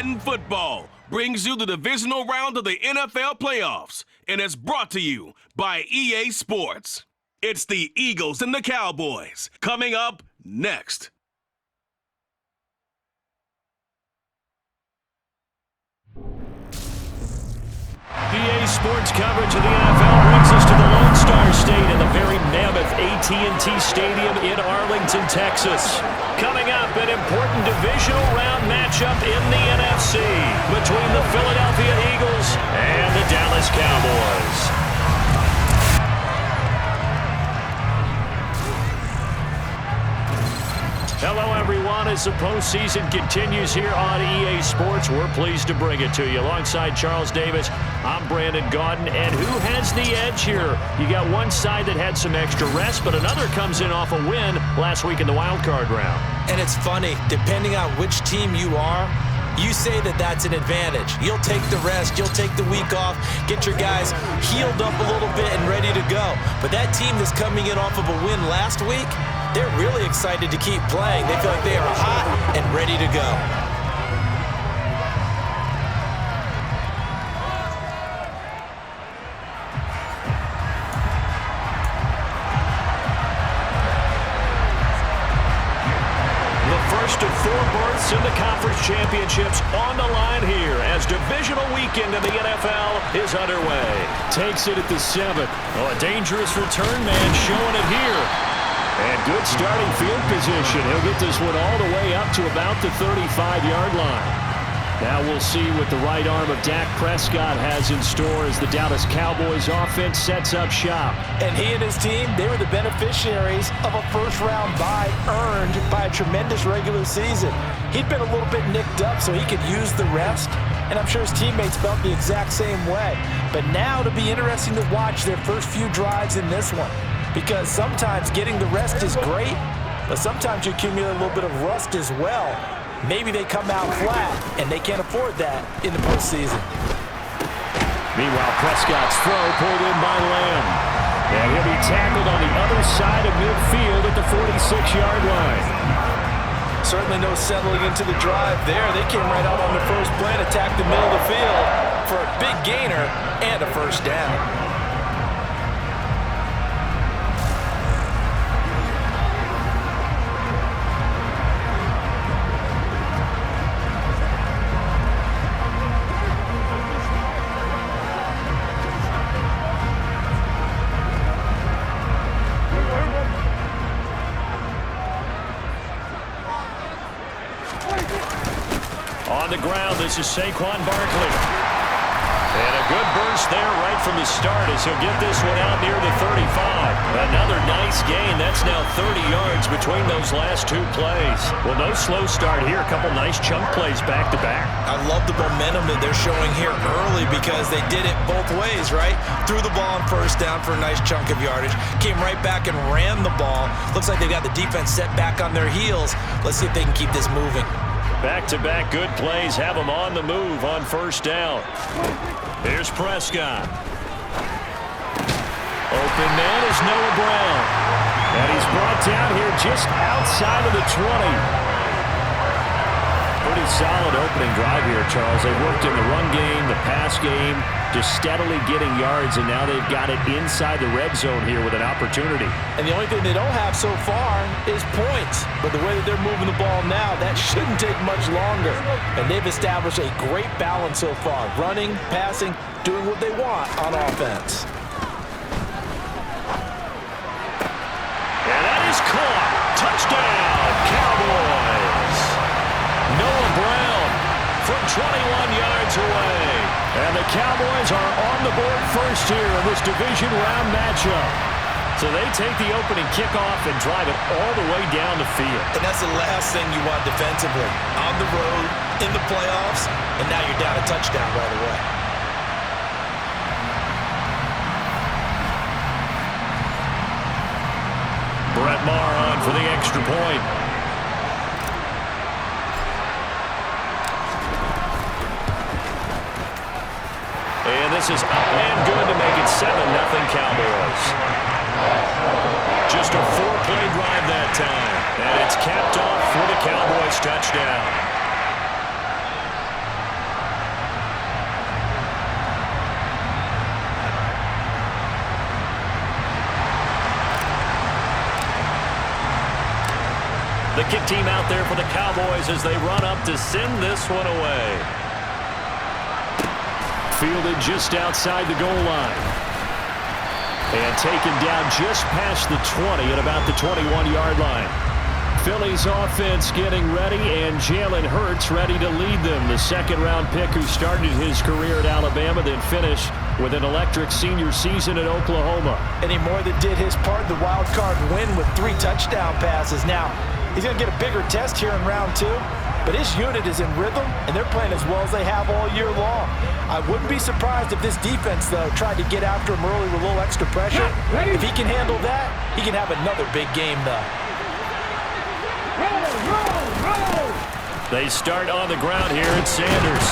Madden Football brings you the divisional round of the NFL playoffs, and it's brought to you by EA Sports. It's the Eagles and the Cowboys coming up next. EA Sports coverage of the NFL brings us to the Lone Star State in the very mammoth AT&T Stadium in Arlington, Texas. Coming up, an important divisional round matchup in the NFC between the Philadelphia Eagles and the Dallas Cowboys. Hello, everyone. As the postseason continues here on EA Sports, we're pleased to bring it to you. Alongside Charles Davis, I'm Brandon Gaudin. And who has the edge here? You got one side that had some extra rest, but another comes in off a win last week in the wild card round. And it's funny, depending on which team you are, you say that that's an advantage. You'll take the rest, you'll take the week off, get your guys healed up a little bit and ready to go. But that team that's coming in off of a win last week, they're really excited to keep playing. They feel like they are hot and ready to go. The first of 4 berths in the conference championships on the line here as divisional weekend in the NFL is underway. Takes it at the 7th. Oh, a dangerous return man showing it here. And good starting field position. He'll get this one all the way up to about the 35-yard line. Now we'll see what the right arm of Dak Prescott has in store as the Dallas Cowboys offense sets up shop. And he and his team, they were the beneficiaries of a first-round bye earned by a tremendous regular season. He'd been a little bit nicked up so he could use the rest, and I'm sure his teammates felt the exact same way. But now it'll be interesting to watch their first few drives in this one, because sometimes getting the rest is great, but sometimes you accumulate a little bit of rust as well. Maybe they come out flat, and they can't afford that in the postseason. Meanwhile, Prescott's throw pulled in by Lamb. And he'll be tackled on the other side of midfield at the 46-yard line. Certainly no settling into the drive there. They came right out on the first play and attacked the middle of the field for a big gainer and a first down. On the ground, this is Saquon Barkley. And a good burst there right from the start as he'll get this one out near the 35. Another nice gain. That's now 30 yards between those last 2 plays. Well, no slow start here. A couple nice chunk plays back-to-back. I love the momentum that they're showing here early because they did it both ways, right? Threw the ball on first down for a nice chunk of yardage. Came right back and ran the ball. Looks like they got the defense set back on their heels. Let's see if they can keep this moving. Back-to-back good plays have them on the move on first down. Here's Prescott. Open man is Noah Brown. And he's brought down here just outside of the 20. Pretty solid opening drive here, Charles. They've worked in the run game, the pass game, just steadily getting yards, and now they've got it inside the red zone here with an opportunity. And the only thing they don't have so far is points. But the way that they're moving the ball now, that shouldn't take much longer. And they've established a great balance so far. Running, passing, doing what they want on offense. And that is caught. Touchdown, Cowboys. Noah Brown from 21 yards away. And the Cowboys are on the board first here in this division round matchup. So they take the opening kickoff and drive it all the way down the field. And that's the last thing you want defensively. On the road, in the playoffs, and now you're down a touchdown right away. Brett Maher on for the extra point. And this is up and good to make it 7-0 Cowboys. Just a 4-play drive that time. And it's capped off for the Cowboys touchdown. The kick team out there for the Cowboys as they run up to send this one away. Fielded just outside the goal line. And taken down just past the 20 at about the 21-yard line. Philly's offense getting ready, and Jalen Hurts ready to lead them. The second-round pick who started his career at Alabama, then finished with an electric senior season at Oklahoma. And he more than did his part, the wild card win with 3 touchdown passes. Now, he's going to get a bigger test here in round 2, but his unit is in rhythm, and they're playing as well as they have all year long. I wouldn't be surprised if this defense, though, tried to get after him early with a little extra pressure. If he can handle that, he can have another big game, though. They start on the ground here at Sanders.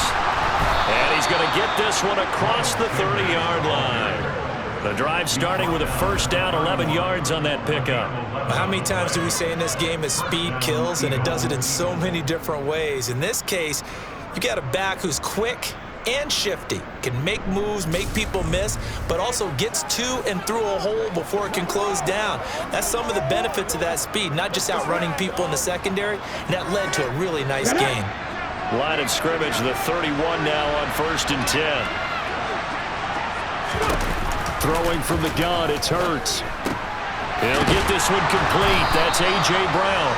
And he's going to get this one across the 30-yard line. The drive starting with a first down, 11 yards on that pickup. How many times do we say in this game that speed kills, and it does it in so many different ways? In this case, you got a back who's quick and shifty, can make moves, make people miss, but also gets to and through a hole before it can close down. That's some of the benefits of that speed, not just outrunning people in the secondary, and that led to a really nice game. Line of scrimmage, the 31 now on 1st and 10. Throwing from the gun, it's Hurts. He'll get this one complete. That's A.J. Brown.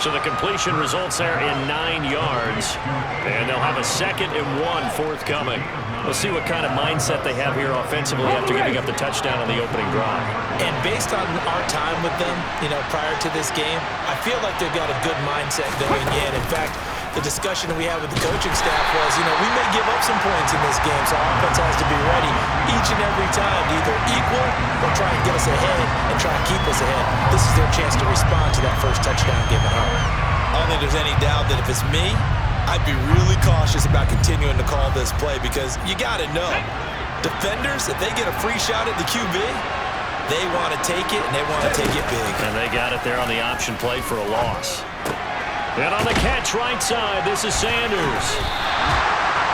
So the completion results there in 9 yards. And they'll have a 2nd and 1 forthcoming. We'll see what kind of mindset they have here offensively after giving up the touchdown on the opening drive. And based on our time with them, prior to this game, I feel like they've got a good mindset going in. In fact, the discussion that we had with the coaching staff was, we may give up some points in this game, so our offense has to be ready each and every time to either equal or try and get us ahead and try and keep us ahead. This is their chance to respond to that first touchdown given up. I don't think there's any doubt that if it's me, I'd be really cautious about continuing to call this play because you got to know, defenders, if they get a free shot at the QB, they want to take it, and they want to take it big. And they got it there on the option play for a loss. And on the catch right side, this is Sanders.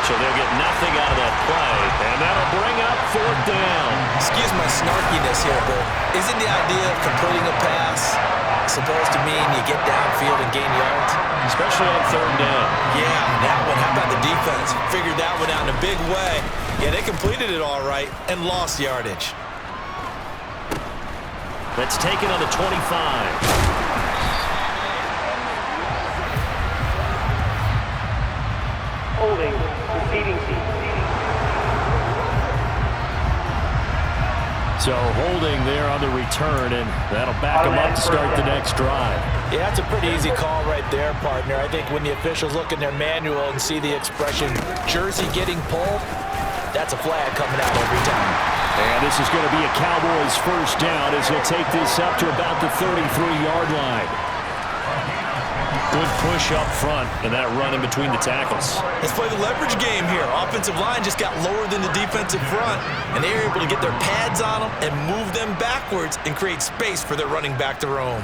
So they'll get nothing out of that play, and that'll bring up 4th down. Excuse my snarkiness here, but isn't the idea of completing a pass supposed to mean you get downfield and gain yards? Especially on 3rd down. Yeah, that one. How about the defense? Figured that one out in a big way. Yeah, they completed it all right and lost yardage. Let's take it on the 25. Holding, receiving team. So holding there on the return, and that'll back them up to start the next drive. Yeah, that's a pretty easy call right there, partner. I think when the officials look in their manual and see the expression jersey getting pulled, that's a flag coming out every time. And this is going to be a Cowboys first down as they'll take this up to about the 33-yard line. Good push up front, and that run in between the tackles. Let's play the leverage game here. Offensive line just got lower than the defensive front, and they were able to get their pads on them and move them backwards and create space for their running back to roam.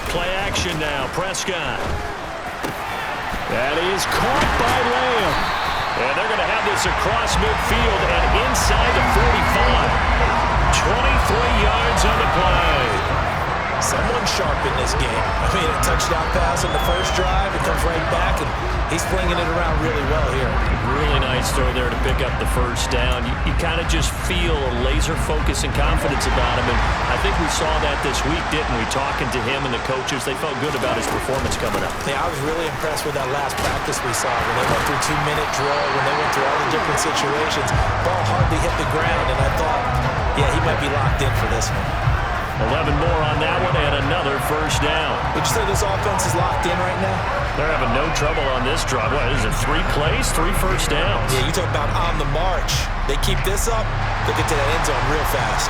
Play action now, Prescott. That is caught by Lamb. And they're going to have this across midfield and inside the 45. 23 yards on the play. Someone sharp in this game. I mean, a touchdown pass on the first drive. It comes right back, and he's flinging it around really well here. Really nice throw there to pick up the first down. You kind of just feel a laser focus and confidence about him, and I think we saw that this week, didn't we? Talking to him and the coaches, they felt good about his performance coming up. Yeah, I was really impressed with that last practice we saw when they went through 2-minute drill, when they went through all the different situations. Ball hardly hit the ground, and I thought, yeah, he might be locked in for this one. 11 more on that one and another first down. Would you say this offense is locked in right now? They're having no trouble on this drive. What is it, 3 plays, 3 first downs? Yeah, you talk about on the march. They keep this up, they'll get to that end zone real fast.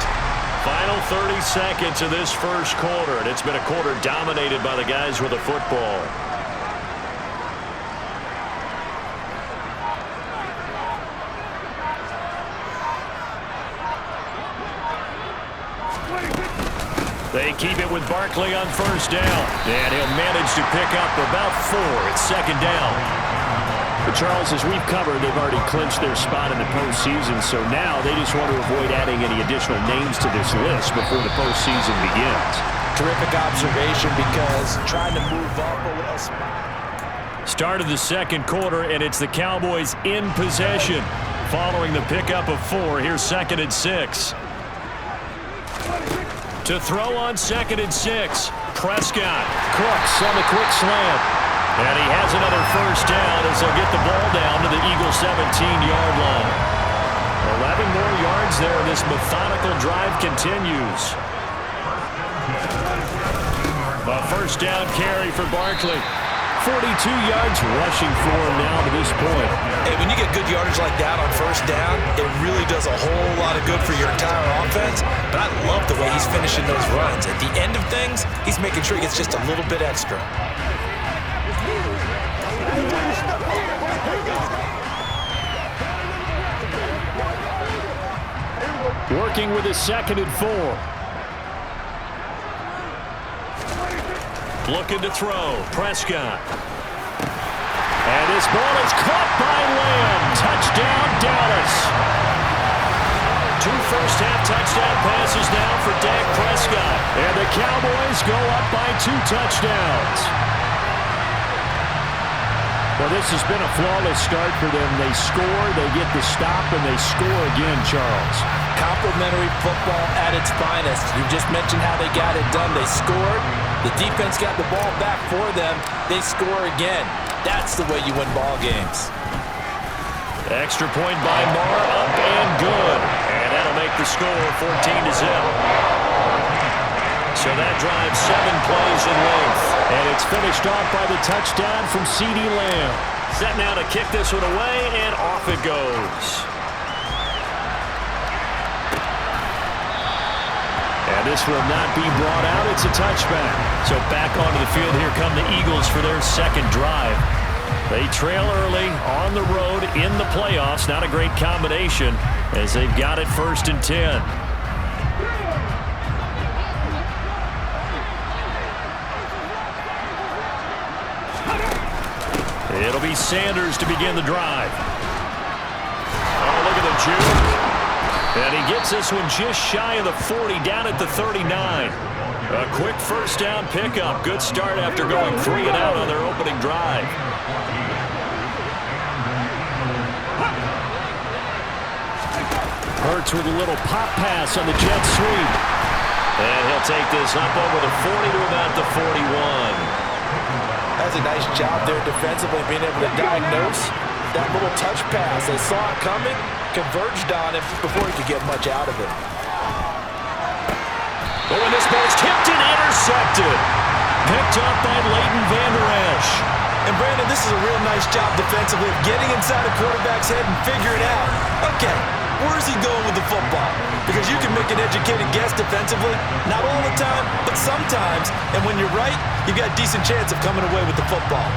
Final 30 seconds of this first quarter, and it's been a quarter dominated by the guys with the football. They keep it with Barkley on first down. And he'll manage to pick up about 4. It's second down. But Charles, as we've covered, they've already clinched their spot in the postseason, so now they just want to avoid adding any additional names to this list before the postseason begins. Terrific observation, because trying to move up a little spot. Start of the second quarter, and it's the Cowboys in possession. Following the pickup of 4, here's 2nd and 6. To throw on 2nd and 6, Prescott. Crooks on the quick slant. And he has another first down as they'll get the ball down to the Eagles' 17-yard line. 11 more yards there. This methodical drive continues. A first down carry for Barkley. 42 yards rushing for him now to this point. Hey, when you get good yardage like that on first down, it really does a whole lot of good for your entire offense. But I love the way he's finishing those runs. At the end of things, he's making sure he gets just a little bit extra. Working with his 2nd and 4. Looking to throw. Prescott. And this ball is caught by Lamb. Touchdown, Dallas. 2 first-half touchdown passes now for Dak Prescott. And the Cowboys go up by 2 touchdowns. Well, this has been a flawless start for them. They score, they get the stop, and they score again, Charles. Complimentary football at its finest. You just mentioned how they got it done. They scored. The defense got the ball back for them. They score again. That's the way you win ball games. Extra point by Marr, up and good. And that'll make the score 14-0. So that drives 7 plays in length. And it's finished off by the touchdown from CeeDee Lamb. Set now to kick this one away, and off it goes. And this will not be brought out. It's a touchback. So back onto the field, here come the Eagles for their second drive. They trail early on the road in the playoffs. Not a great combination as they've got it 1st and 10. It'll be Sanders to begin the drive. Oh, look at the juke. And he gets this one just shy of the 40, down at the 39. A quick first down pickup. Good start after going 3 and out on their opening drive. Hurts with a little pop pass on the jet sweep. And he'll take this up over the 40 to about the 41. That's a nice job there defensively, being able to diagnose that little touch pass. They saw it coming, converged on him before he could get much out of it. Oh, and this ball's tipped and intercepted. Picked up by Leighton Vander Esch. And Brandon, this is a real nice job defensively of getting inside a quarterback's head and figuring out, okay, where's he going with the football? Because you can make an educated guess defensively, not all the time, but sometimes. And when you're right, you've got a decent chance of coming away with the football.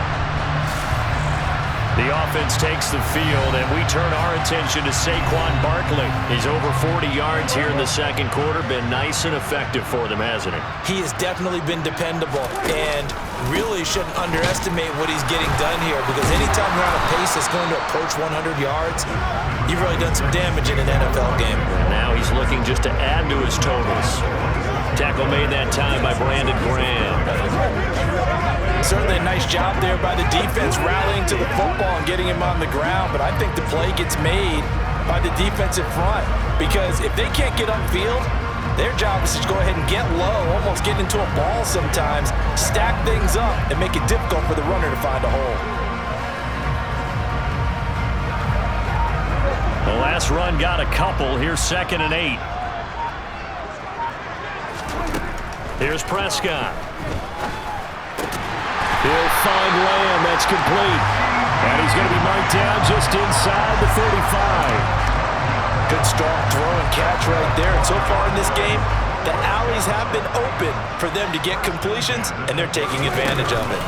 The offense takes the field, and we turn our attention to Saquon Barkley. He's over 40 yards here in the second quarter. Been nice and effective for them, hasn't he? He has definitely been dependable, and really shouldn't underestimate what he's getting done here, because anytime you're on a pace that's going to approach 100 yards, you've really done some damage in an NFL game. And now he's looking just to add to his totals. Tackle made that time by Brandon Graham. Certainly a nice job there by the defense, rallying to the football and getting him on the ground, but I think the play gets made by the defensive front, because if they can't get upfield, their job is to go ahead and get low, almost get into a ball sometimes, stack things up, and make it difficult for the runner to find a hole. The last run got a couple. Here's 2nd and 8. Here's Prescott. He'll find Lamb. That's complete. And he's going to be marked down just inside the 35. Good strong throw and catch right there. And so far in this game, the alleys have been open for them to get completions, and they're taking advantage of it.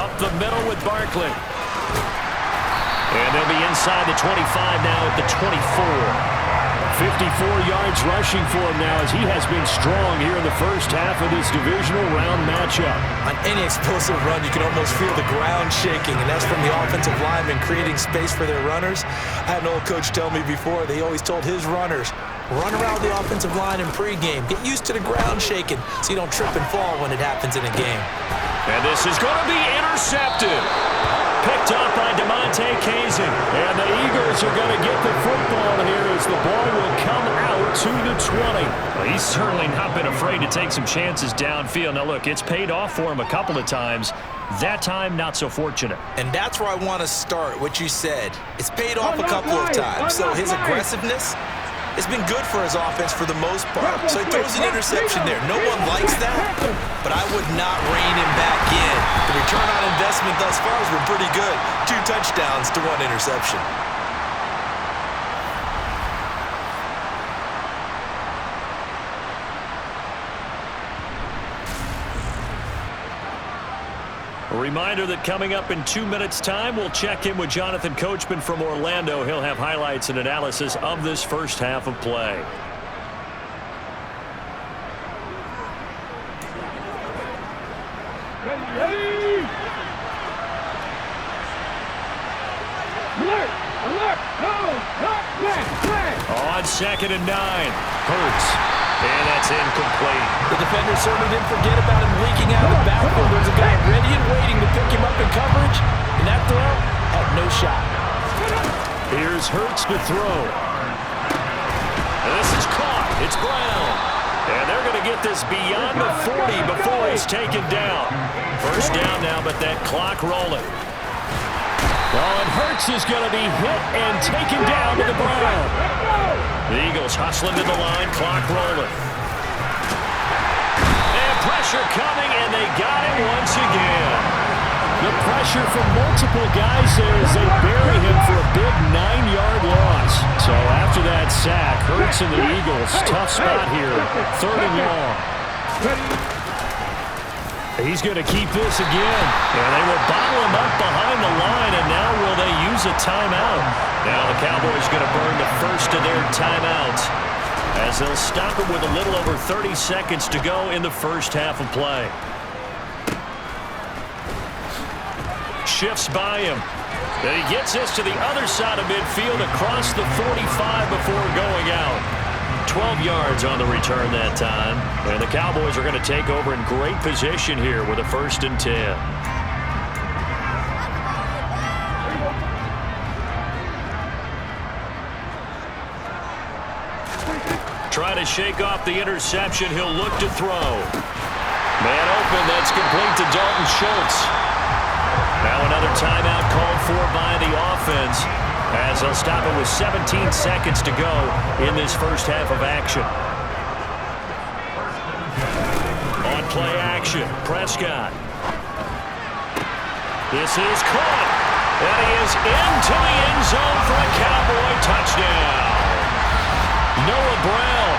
Up the middle with Barkley. And they'll be inside the 25 now at the 24. 54 yards rushing for him now as he has been strong here in the first half of this divisional round matchup. On any explosive run, you can almost feel the ground shaking, and that's from the offensive linemen creating space for their runners. I had an old coach tell me before, they always told his runners, run around the offensive line in pregame. Get used to the ground shaking so you don't trip and fall when it happens in a game. And this is going to be intercepted. Picked up by DeMonte Kazin. And the Eagles are going to get the football here as the ball will come out to the 20. Well, he's certainly not been afraid to take some chances downfield. Now, look, it's paid off for him a couple of times. That time, not so fortunate. And that's where I want to start, what you said. It's paid off a couple of times. So his aggressiveness has been good for his offense for the most part. So he throws an interception there. No one likes that, but I would not rein him back in. The return on investment thus far has been pretty good. 2 touchdowns to 1 interception. A reminder that coming up in 2 minutes' time, we'll check in with Jonathan Coachman from Orlando. He'll have highlights and analysis of this first half of play. Ready! Alert! Alert! Go! On 2nd and 9. Hurts. And that's incomplete. The defender certainly didn't forget about him leaking out of the backfield. There's a guy ready and waiting to pick him up in coverage, and that throw had no shot. Here's Hurts to throw. And this is caught. It's Brown. And they're going to get this beyond the 40 before it's taken down. First down now, but that clock rolling. Oh, and Hurts is going to be hit and taken down to the ground. The Eagles hustling to the line, clock rolling. And pressure coming, and they got him once again. The pressure from multiple guys there as they bury him for a big 9-yard loss. So after that sack, Hurts and the Eagles, tough spot here, 3rd and long. He's going to keep this again. And they will bottle him up behind the line, and now will they use a timeout? Now the Cowboys going to burn the first of their timeouts as they'll stop it with a little over 30 seconds to go in the first half of play. Shifts by him. Then he gets this to the other side of midfield across the 45 before going out. 12 yards on the return that time. And the Cowboys are going to take over in great position here with a 1st and 10. Try to shake off the interception. He'll look to throw. Man open. That's complete to Dalton Schultz. Now another timeout called for by the offense as they'll stop it with 17 seconds to go in this first half of action. On play action, Prescott. This is caught. And he is into the end zone for a Cowboy touchdown. Noah Brown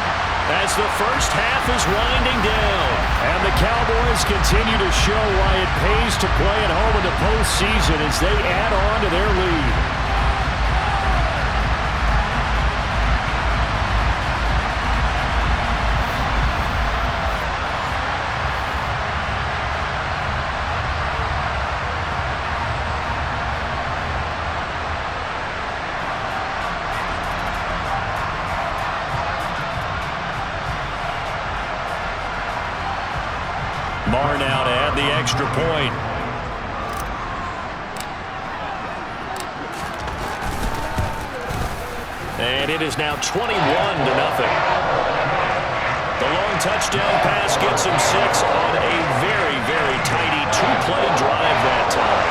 as the first half is winding down. And the Cowboys continue to show why it pays to play at home in the postseason as they add on to their lead. Barr now to add the extra point. And it is now 21-0. The long touchdown pass gets him 6 on a very, very tidy 2-play drive that time.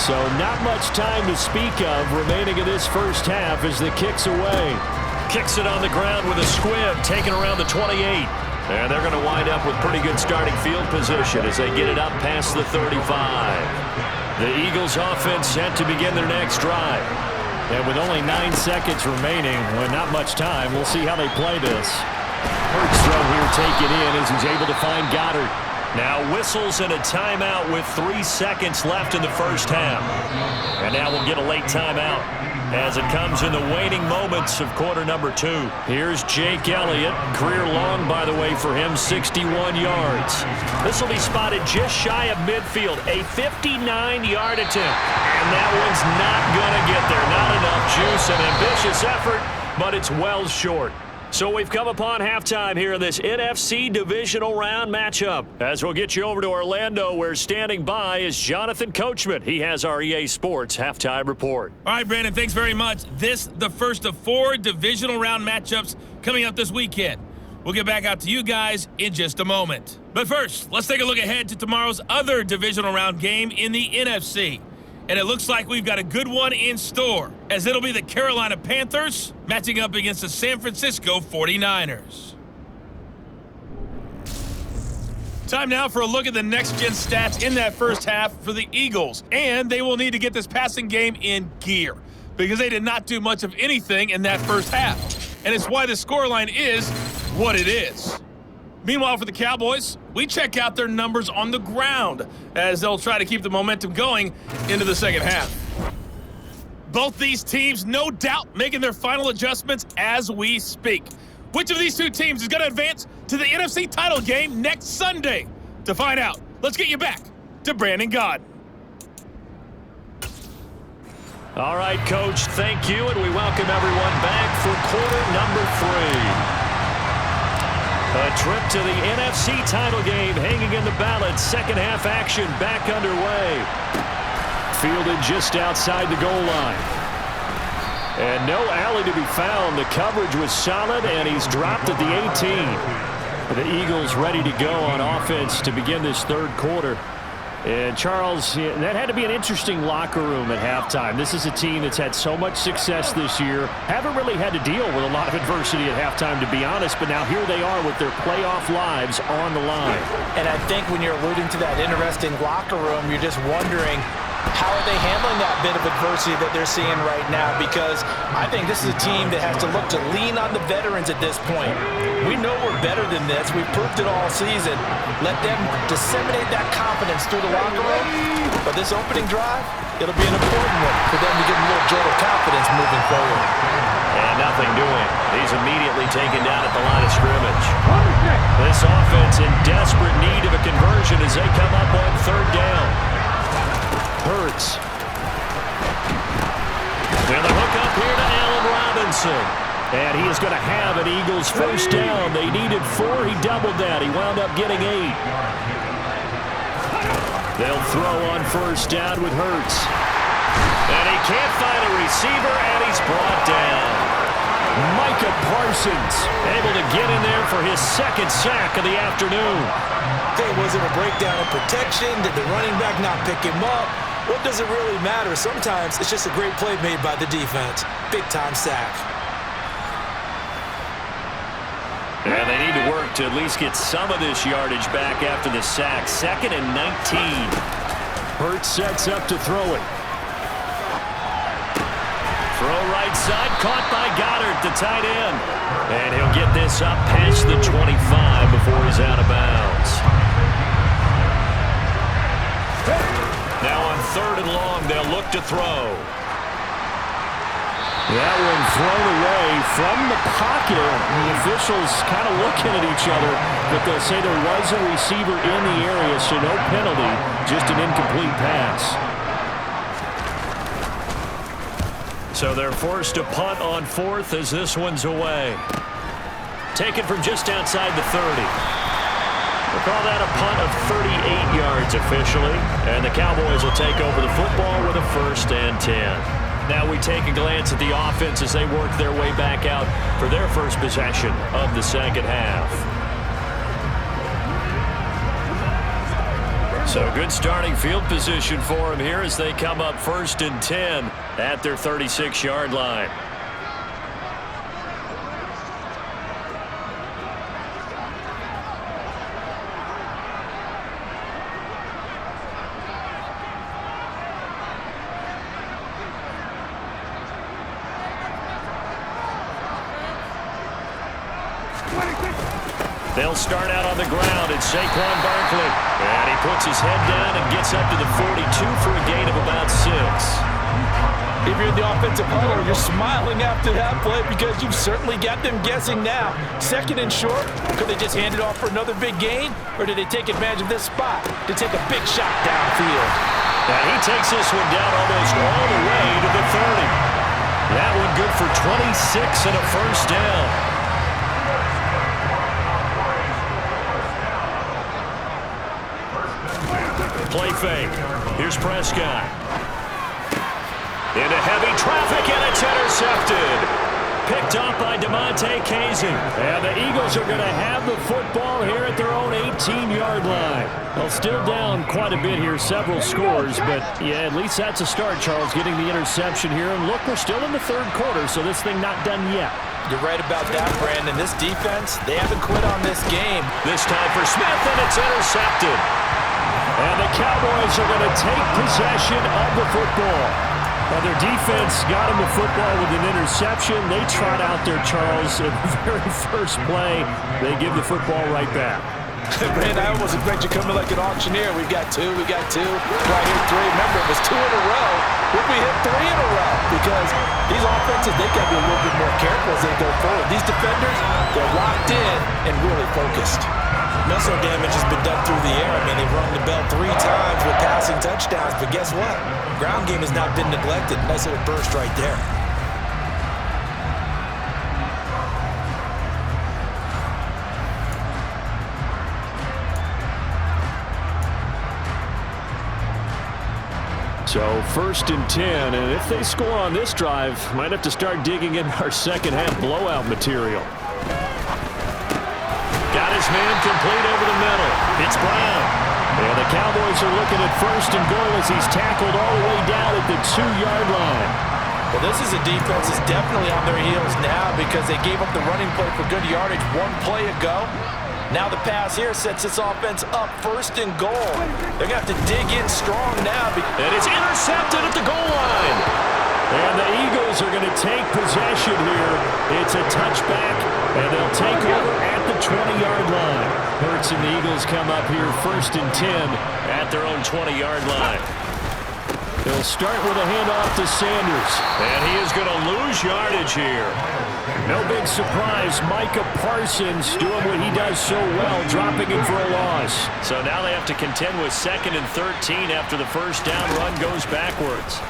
So not much time to speak of remaining in this first half as the kick's away. Kicks it on the ground with a squib, taken around the 28. And they're going to wind up with pretty good starting field position as they get it up past the 35. The Eagles offense set to begin their next drive. And with only 9 seconds remaining, well, not much time, we'll see how they play this. Hurts throw here taken in as he's able to find Goddard. Now whistles and a timeout with 3 seconds left in the first half. And now we'll get a late timeout as it comes in the waning moments of quarter number 2. Here's Jake Elliott. Career long, by the way, for him, 61 yards. This will be spotted just shy of midfield, a 59-yard attempt. And that one's not going to get there. Not enough juice, an ambitious effort, but it's well short. So we've come upon halftime here in this NFC Divisional Round matchup. As we'll get you over to Orlando, where standing by is Jonathan Coachman. He has our EA Sports halftime report. All right, Brandon, thanks very much. This, the first of 4 Divisional Round matchups coming up this weekend. We'll get back out to you guys in just a moment. But first, let's take a look ahead to tomorrow's other Divisional Round game in the NFC. And it looks like we've got a good one in store, as it'll be the Carolina Panthers matching up against the San Francisco 49ers. Time now for a look at the next-gen stats in that first half for the Eagles. And they will need to get this passing game in gear, because they did not do much of anything in that first half. And it's why the scoreline is what it is. Meanwhile, for the Cowboys, we check out their numbers on the ground as they'll try to keep the momentum going into the second half. Both these teams, no doubt, making their final adjustments as we speak. Which of these two teams is going to advance to the NFC title game next Sunday? To find out, let's get you back to Brandon Gaudin. All right, Coach, thank you, and we welcome everyone back for quarter number 3. A trip to the NFC title game hanging in the balance. Second half action back underway. Fielded just outside the goal line. And no alley to be found. The coverage was solid, and he's dropped at the 18. The Eagles ready to go on offense to begin this third quarter. And Charles, that had to be an interesting locker room at halftime. This is a team that's had so much success this year. Haven't really had to deal with a lot of adversity at halftime, to be honest. But now here they are with their playoff lives on the line. And I think when you're alluding to that interesting locker room, you're just wondering, how are they handling that bit of adversity that they're seeing right now? Because I think this is a team that has to look to lean on the veterans at this point. We know we're better than this. We've proved it all season. Let them disseminate that confidence through the locker room. But this opening drive, it'll be an important one for them to get a little jolt of confidence moving forward. And nothing doing. He's immediately taken down at the line of scrimmage. This offense in desperate need of a conversion as they come up on third down. Hurts. And the hook up here to Allen Robinson. And he is going to have an Eagles first down. They needed 4. He doubled that. He wound up getting 8. They'll throw on first down with Hurts. And he can't find a receiver, and he's brought down. Micah Parsons able to get in there for his second sack of the afternoon. Was it a breakdown in protection? Did the running back not pick him up? What does it really matter? Sometimes it's just a great play made by the defense. Big-time sack. And they need to work to at least get some of this yardage back after the sack. 2nd and 19. Hurts sets up to throw it. Throw right side, caught by Goddard, the tight end. And he'll get this up past the 25 before he's out of bounds. Now on 3rd and long, they'll look to throw. That one thrown away from the pocket. The officials kind of looking at each other, but they'll say there was a receiver in the area, so no penalty, just an incomplete pass. So they're forced to punt on 4th as this one's away. Taken from just outside the 30. We'll call that a punt of 38 yards officially, and the Cowboys will take over the football with a 1st and 10. Now we take a glance at the offense as they work their way back out for their first possession of the second half. So good starting field position for them here as they come up 1st and 10 at their 36-yard line. They'll start out on the ground. It's Saquon Barkley. And he puts his head down and gets up to the 42 for a gain of about 6. If you're in the offensive huddle, you're smiling after that play because you've certainly got them guessing now. 2nd and short, could they just hand it off for another big gain? Or did they take advantage of this spot to take a big shot downfield? And he takes this one down almost all the way to the 30. That one good for 26 and a first down. Play fake. Here's Prescott. Into heavy traffic, and it's intercepted. Picked up by DeMonte Casey. And the Eagles are going to have the football here at their own 18-yard line. Well, still down quite a bit here, several scores, but yeah, at least that's a start, Charles, getting the interception here. And look, we're still in the 3rd quarter, so this thing not done yet. You're right about that, Brandon. This defense, they haven't quit on this game. This time for Smith, and it's intercepted. And the Cowboys are going to take possession of the football. Well, their defense got him the football with an interception. They trot out there, Charles, at the very first play. They give the football right back. Brandon, I almost expect you coming like an auctioneer. We got two. Right here, 3. Remember, it was 2 in a row. What if we hit 3 in a row? Because these offenses, they got to be a little bit more careful as they go forward. These defenders, they're locked in and really focused. Muscle damage has been done through the air. I mean, they've rung the bell 3 times with passing touchdowns, but guess what? Ground game has not been neglected. Nice little burst right there. So 1st and 10, and if they score on this drive, might have to start digging in our second-half blowout material. Got his man complete over the middle. It's Brown. And the Cowboys are looking at 1st and goal as he's tackled all the way down at the 2-yard line. Well, this is a defense that's definitely on their heels now because they gave up the running play for good yardage 1 play ago. Now the pass here sets this offense up 1st and goal. They're going to have to dig in strong now. And it's intercepted at the goal line. And the Eagles are going to take possession here. It's a touchback, and they'll take over at the 20-yard line. Hurts and the Eagles come up here 1st and 10 at their own 20-yard line. They'll start with a handoff to Sanders. And he is going to lose yardage here. No big surprise. Micah Parsons doing what he does so well, dropping it for a loss. So now they have to contend with 2nd and 13 after the first down run goes backwards.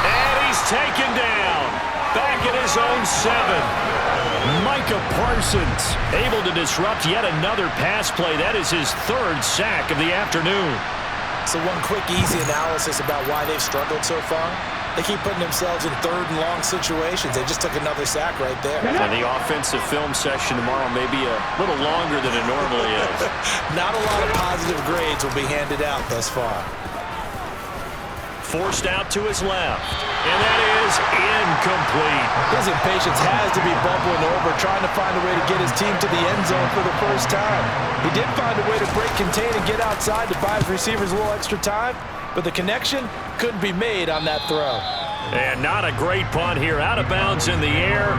And he's taken down. Back at his own 7. Micah Parsons able to disrupt yet another pass play. That is his 3rd sack of the afternoon. So one quick, easy analysis about why they've struggled so far. They keep putting themselves in 3rd and long situations. They just took another sack right there. And the offensive film session tomorrow may be a little longer than it normally is. Not a lot of positive grades will be handed out thus far. Forced out to his left. And that is incomplete. His impatience has to be bubbling over, trying to find a way to get his team to the end zone for the first time. He did find a way to break, contain, and get outside to buy his receivers a little extra time, but the connection couldn't be made on that throw. And not a great punt here. Out of bounds in the air.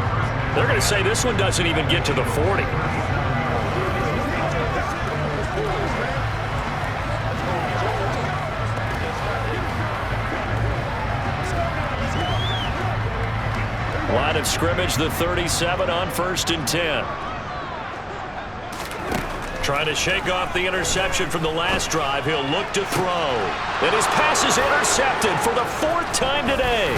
They're going to say this one doesn't even get to the 40. Line of scrimmage, the 37 on 1st and 10. Trying to shake off the interception from the last drive. He'll look to throw. And his pass is intercepted for the 4th time today.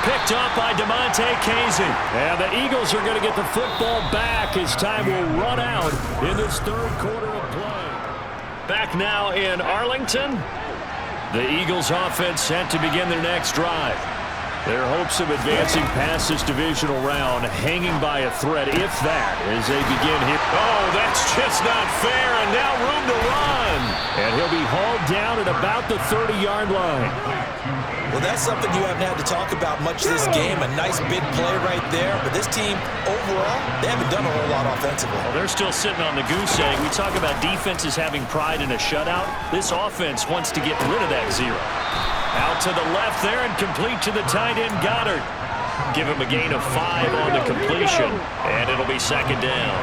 Picked up by DeMonte Casey. And the Eagles are going to get the football back as time will run out in this 3rd quarter of play. Back now in Arlington. The Eagles offense set to begin their next drive. Their hopes of advancing past this divisional round hanging by a thread, if that, as they begin here. Oh, that's just not fair, and now room to run. And he'll be hauled down at about the 30-yard line. Well, that's something you haven't had to talk about much this game. A nice big play right there. But this team, overall, they haven't done a whole lot offensively. Well, they're still sitting on the goose egg. We talk about defenses having pride in a shutout. This offense wants to get rid of that 0. Out to the left there and complete to the tight end, Goddard. Give him a gain of 5 on the completion, and it'll be 2nd down.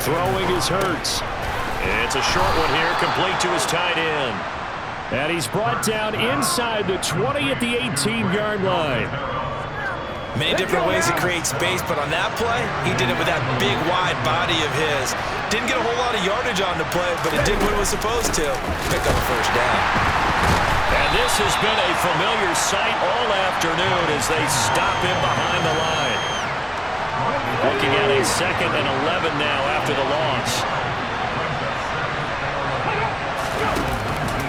Throwing is Hurts. It's a short one here, complete to his tight end. And he's brought down inside the 20 at the 18-yard line. Many different ways to create space, but on that play, he did it with that big, wide body of his. Didn't get a whole lot of yardage on the play, but it did what it was supposed to. Pick up a first down. And this has been a familiar sight all afternoon as they stop him behind the line. Looking at a 2nd and 11 now after the loss.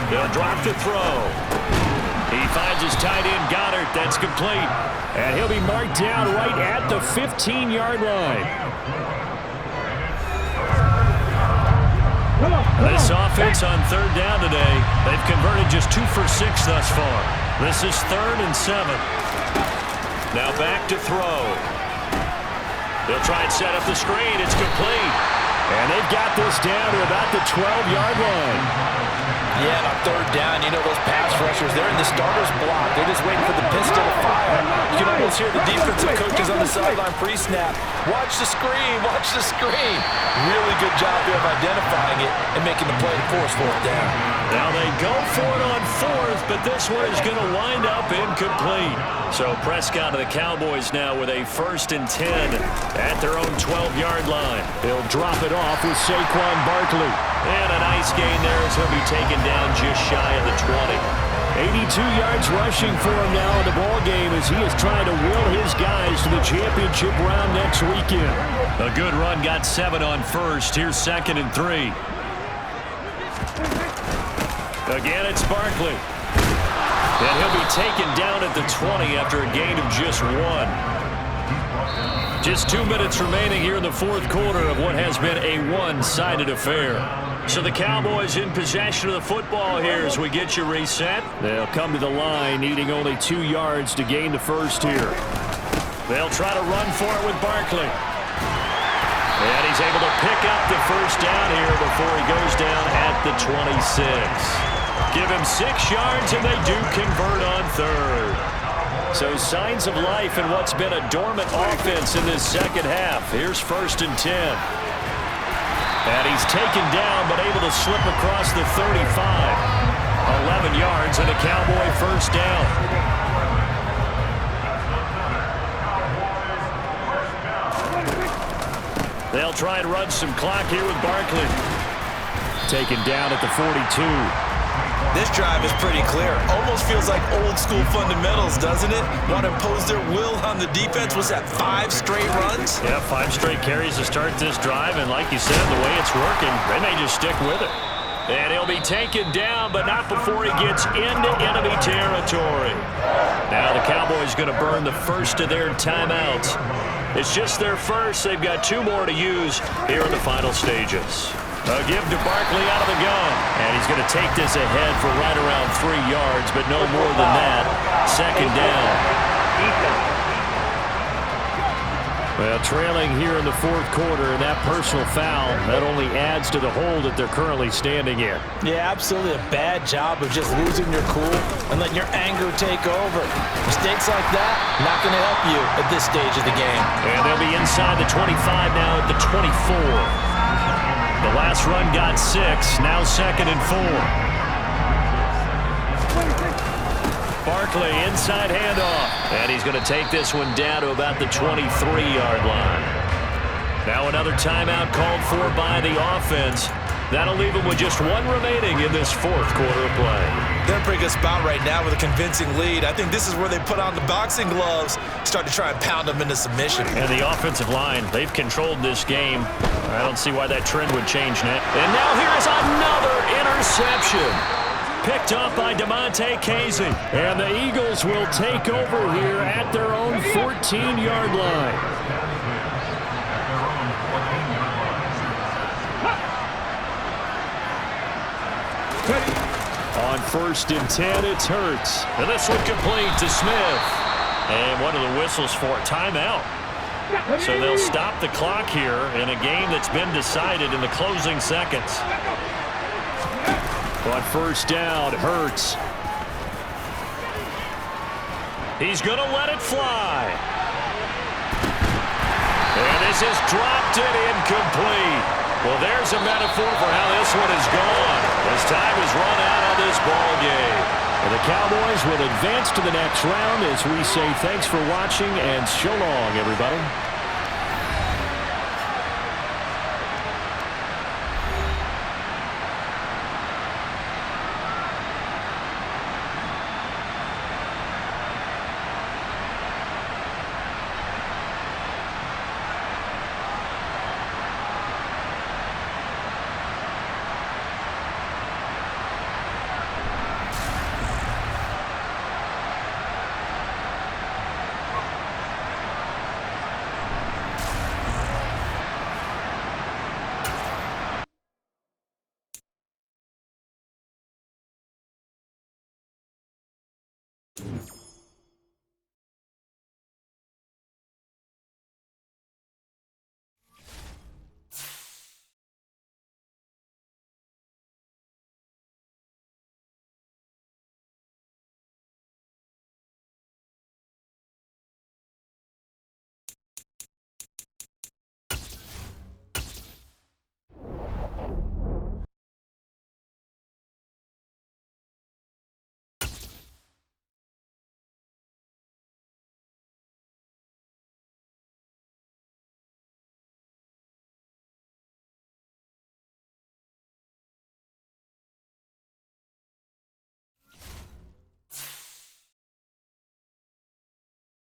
They'll drop to throw. He finds his tight end, Goddard. That's complete. And he'll be marked down right at the 15-yard line. This offense on 3rd down today, they've converted just 2 for 6 thus far. This is 3rd and 7. Now back to throw. They'll try and set up the screen. It's complete. And they've got this down to about the 12-yard line. Yeah, and on 3rd down, you know those pass rushers, they're in the starter's block. They're just waiting for the pistol to fire. You can almost hear the defensive coaches on the sideline pre-snap. Watch the screen, watch the screen. Really good job there of identifying it and making the play to force 4th down. Now they go for it on 4th, but this one is going to wind up incomplete. So Prescott of the Cowboys now with a 1st and 10 at their own 12-yard line. He'll drop it off with Saquon Barkley. And a nice gain there as he'll be taken down just shy of the 20. 82 yards rushing for him now in the ball game as he is trying to will his guys to the championship round next weekend. A good run, got 7 on 1st. Here's 2nd and 3. Again, it's Barkley. And he'll be taken down at the 20 after a gain of just 1. Just 2 minutes remaining here in the 4th quarter of what has been a one-sided affair. So the Cowboys in possession of the football here as we get you reset. They'll come to the line needing only 2 yards to gain the first here. They'll try to run for it with Barkley. And he's able to pick up the first down here before he goes down at the 26. Give him 6 yards and they do convert on 3rd. So signs of life in what's been a dormant offense in this 2nd half. Here's 1st and 10. And he's taken down but able to slip across the 35. 11 yards and a Cowboy first down. They'll try and run some clock here with Barkley. Taken down at the 42. This drive is pretty clear. Almost feels like old school fundamentals, doesn't it? Want to impose their will on the defense. Was that 5 straight runs? Yeah, 5 straight carries to start this drive. And like you said, the way it's working, they may just stick with it. And he'll be taken down, but not before he gets into enemy territory. Now the Cowboys going to burn the first of their timeouts. It's just their first. They've got 2 more to use here in the final stages. A give to Barkley out of the gun. And he's going to take this ahead for right around 3 yards, but no more than that. 2nd down. Well, trailing here in the 4th quarter, and that personal foul, that only adds to the hole that they're currently standing in. Yeah, absolutely a bad job of just losing your cool and letting your anger take over. Mistakes like that, not going to help you at this stage of the game. And they'll be inside the 25 now at the 24. The last run got 6, now 2nd and 4. Barkley, inside handoff. And he's going to take this one down to about the 23-yard line. Now another timeout called for by the offense. That'll leave him with just 1 remaining in this 4th quarter of play. They're in a pretty good spot right now with a convincing lead. I think this is where they put on the boxing gloves, start to try and pound them into submission. And the offensive line, they've controlled this game. I don't see why that trend would change, Nick. And now here's another interception. Picked up by DeMonte Casey. And the Eagles will take over here at their own 14-yard line. On 1st and 10, it's Hurts. And this one complete to Smith. And what are the whistles for? Timeout. So they'll stop the clock here in a game that's been decided in the closing seconds. On 1st down, Hurts. He's going to let it fly. And this is dropped it incomplete. Well, there's a metaphor for how this one is gone as time has run out on this ball game. And the Cowboys will advance to the next round as we say thanks for watching and so long, everybody.